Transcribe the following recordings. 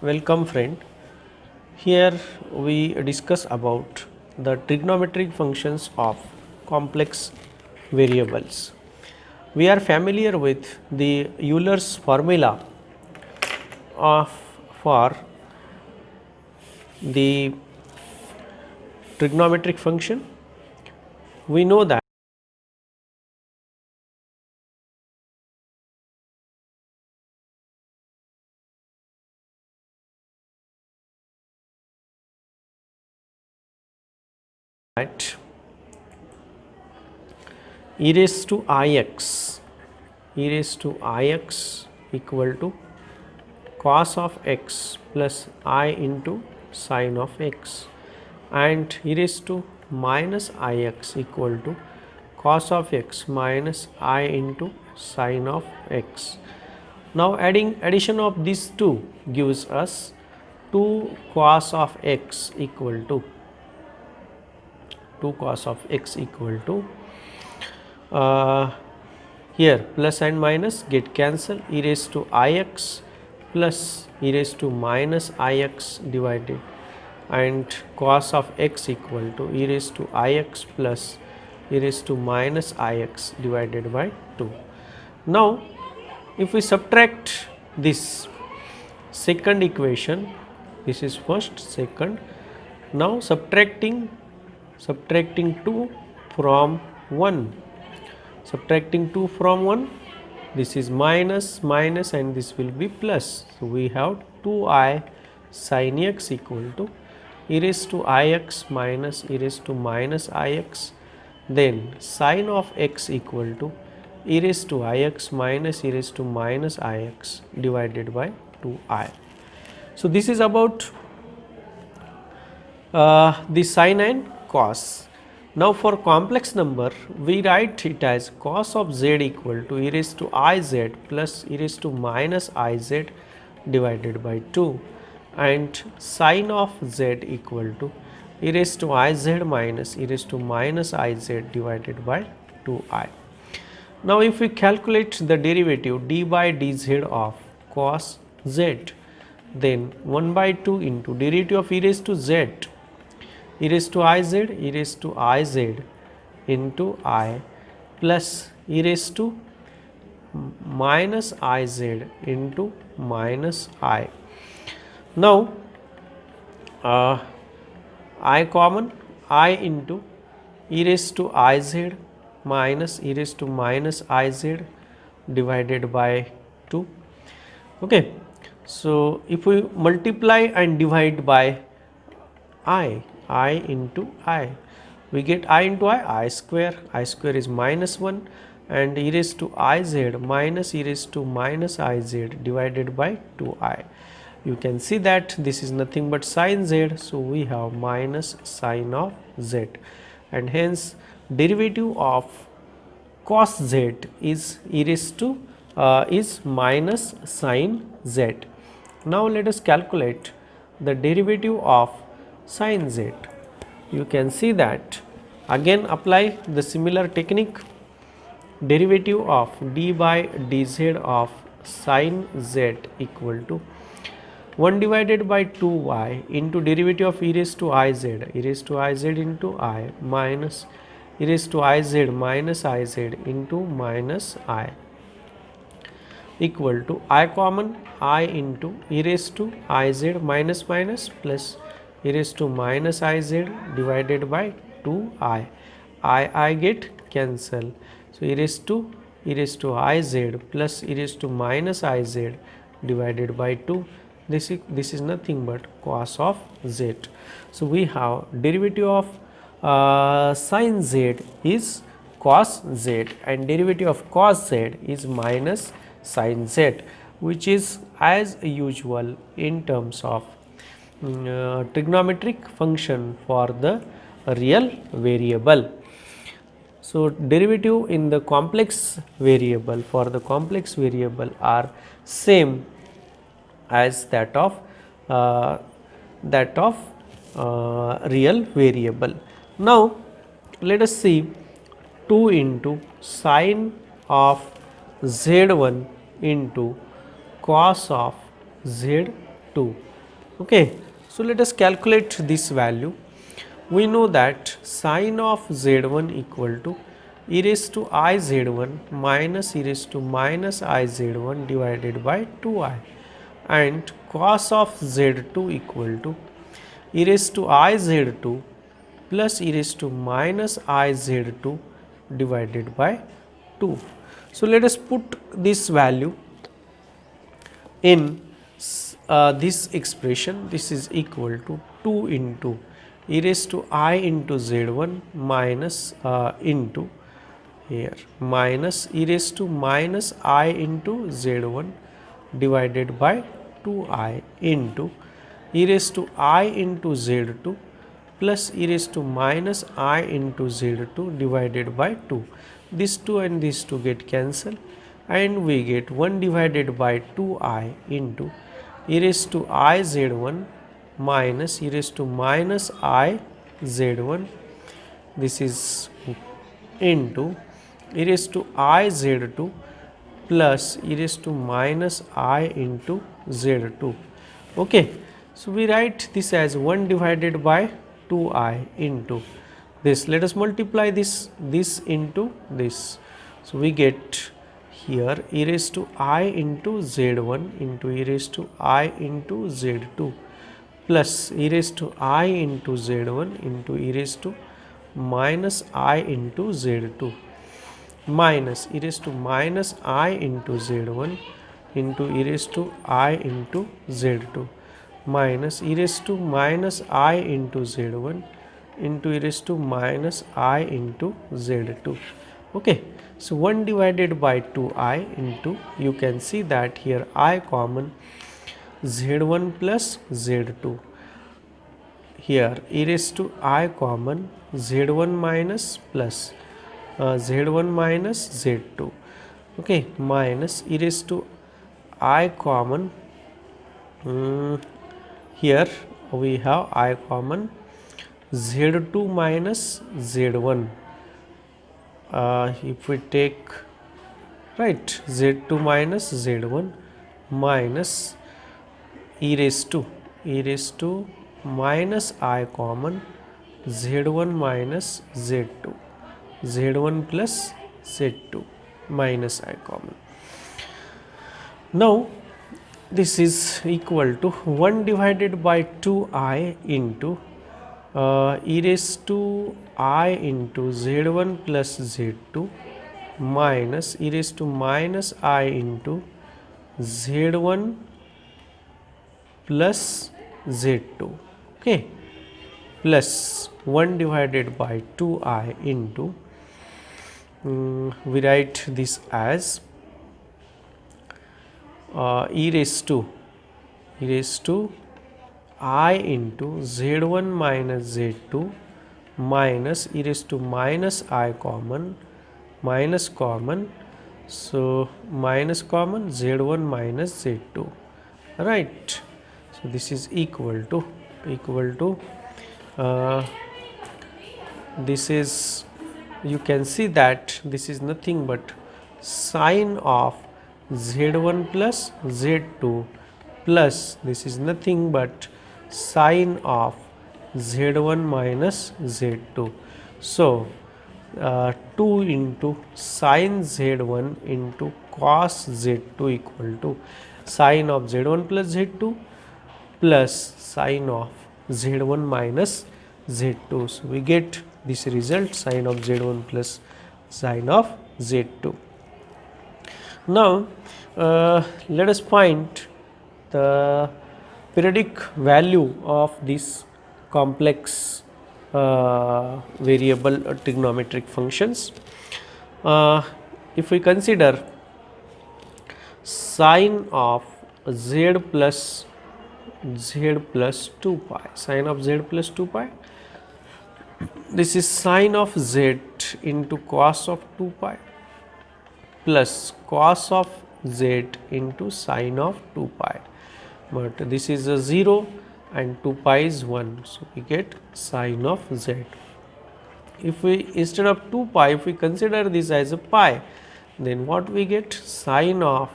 Welcome friend. Here we discuss about the trigonometric functions of complex variables. We are familiar with the Euler's formula of for the trigonometric function. We know that e raised to ix equal to cos of x plus I into sin of x, and e raised to minus ix equal to cos of x minus I into sin of x. Now addition of these two gives us 2 cos of x equal to uh, here plus and minus get cancel, e raised to ix plus e raised to minus ix divided, and cos of x equal to e raised to ix plus e raised to minus ix divided by 2. Now if we subtract this second equation, this is first, second. Now subtracting 2 from 1, this is minus and this will be plus. So we have 2I sin x equal to e raised to ix minus e raised to minus ix, then sin of x equal to e raised to ix minus e raised to minus ix divided by 2I. So this is about the sin and cos. Now for complex number, we write it as cos of z equal to e raised to iz plus e raised to minus iz divided by 2, and sin of z equal to e raised to iz minus e raised to minus iz divided by 2I. Now if we calculate the derivative d by dz of cos z, then 1 by 2 into derivative of e raised to z, e raised to iz into I plus e raised to minus iz into minus I. Now I common, I into e raised to iz minus e raised to minus iz divided by 2. Okay. So if we multiply and divide by I into I, we get I into I square is minus 1, and e raised to iz minus e raised to minus iz divided by 2I. You can see that this is nothing but sin z, so we have minus sin of z, and hence derivative of cos z is e raised to is minus sin z. Now let us calculate the derivative of sin z. You can see that again apply the similar technique. Derivative of d by dz of sin z equal to 1 divided by 2y into derivative of e raised to iz into I minus e raised to iz minus iz into minus I equal to I common, I into e raised to iz minus minus plus e raised to minus iz divided by 2I. I get cancel. So e raised to iz plus e raised to minus iz divided by 2. This is nothing but cos of z. So we have derivative of sin z is cos z, and derivative of cos z is minus sin z, which is as usual in terms of trigonometric function for the real variable. So derivative in the complex variable, for the complex variable, are same as that of real variable. Now let us see 2 into sin of z1 into cos of z2. Okay, so let us calculate this value. We know that sine of z1 equal to e raised to I z1 minus e raised to minus I z1 divided by 2I, and cos of z2 equal to e raised to I z2 plus e raised to minus I z2 divided by 2. So let us put this value in this expression. This is equal to 2 into e raised to I into z1 minus into here minus e raised to minus I into z1 divided by 2I into e raised to I into z2 plus e raised to minus I into z2 divided by 2. This 2 and this 2 get cancelled, and we get 1 divided by 2I into e raised to I z1 minus e raised to minus I z1. This is into e raised to I z2 plus e raised to minus I into z2. Okay, so we write this as 1 divided by 2I into this. Let us multiply this into this. So we get here e raised to I into z1 into e raised to I into z2 plus e raised to I into z1 into e raised to minus I into z2 minus e raised to minus I into z1 into e raised to I into z2 minus e raised to minus I into z1 into e raised to minus I into z2. Okay, so 1 divided by 2I into, you can see that here I common, z1 plus z2, here e raised to I common, z1 minus plus z1 minus z2. Okay, minus e raised to I common, here we have I common, z2 minus z1. If we take right z2 minus z1 minus e raised to minus I common, z1 minus z2, z1 plus z2 minus I common. Now this is equal to 1 divided by 2I into e raised to I into z1 plus z2 minus e raised to minus I into z1 plus z2. Okay, plus 1 divided by 2I into, we write this as e raised to I into z1 minus z2 minus e raised to minus I common, minus common, so minus common, z1 minus z2, right. So this is equal to this is, you can see that this is nothing but sine of z1 plus z2 plus this is nothing but sine of z1 minus z2. So 2 into sine z1 into cos z2 equal to sine of z1 plus z2 plus sine of z1 minus z2. So we get this result, sine of z1 plus sine of z2. Now let us find the periodic value of this complex variable trigonometric functions. If we consider sine of z plus 2 pi, sine of z plus 2 pi, this is sine of z into cos of 2 pi plus cos of z into sine of 2 pi, but this is a 0 and 2 pi is 1, so we get sine of z. If we, instead of 2 pi, if we consider this as a pi, then what we get, sine of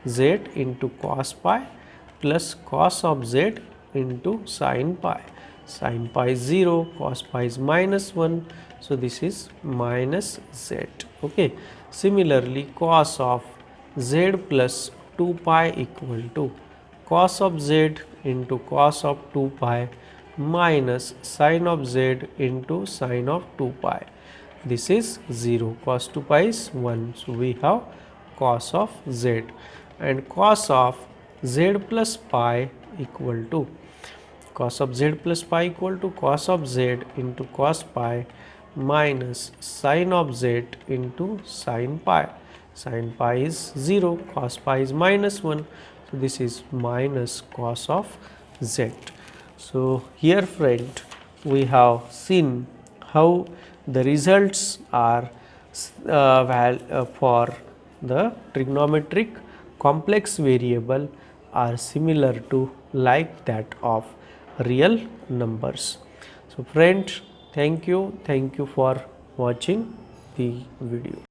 z into cos pi plus cos of z into sin pi. Sin pi is 0, cos pi is minus 1. So this is minus z. Okay. Similarly, cos of z plus 2 pi equal to cos of z into cos of 2 pi minus sin of z into sin of 2 pi. This is 0. Cos 2 pi is 1. So we have cos of z, and cos of z plus pi equal to cos of z plus pi equal to cos of z into cos pi minus sin of z into sin pi. Sin pi is 0, cos pi is minus 1. So this is minus cos of z. So here friend, we have seen how the results are for the trigonometric complex variable are similar to like that of real numbers. So friends, thank you for watching the video.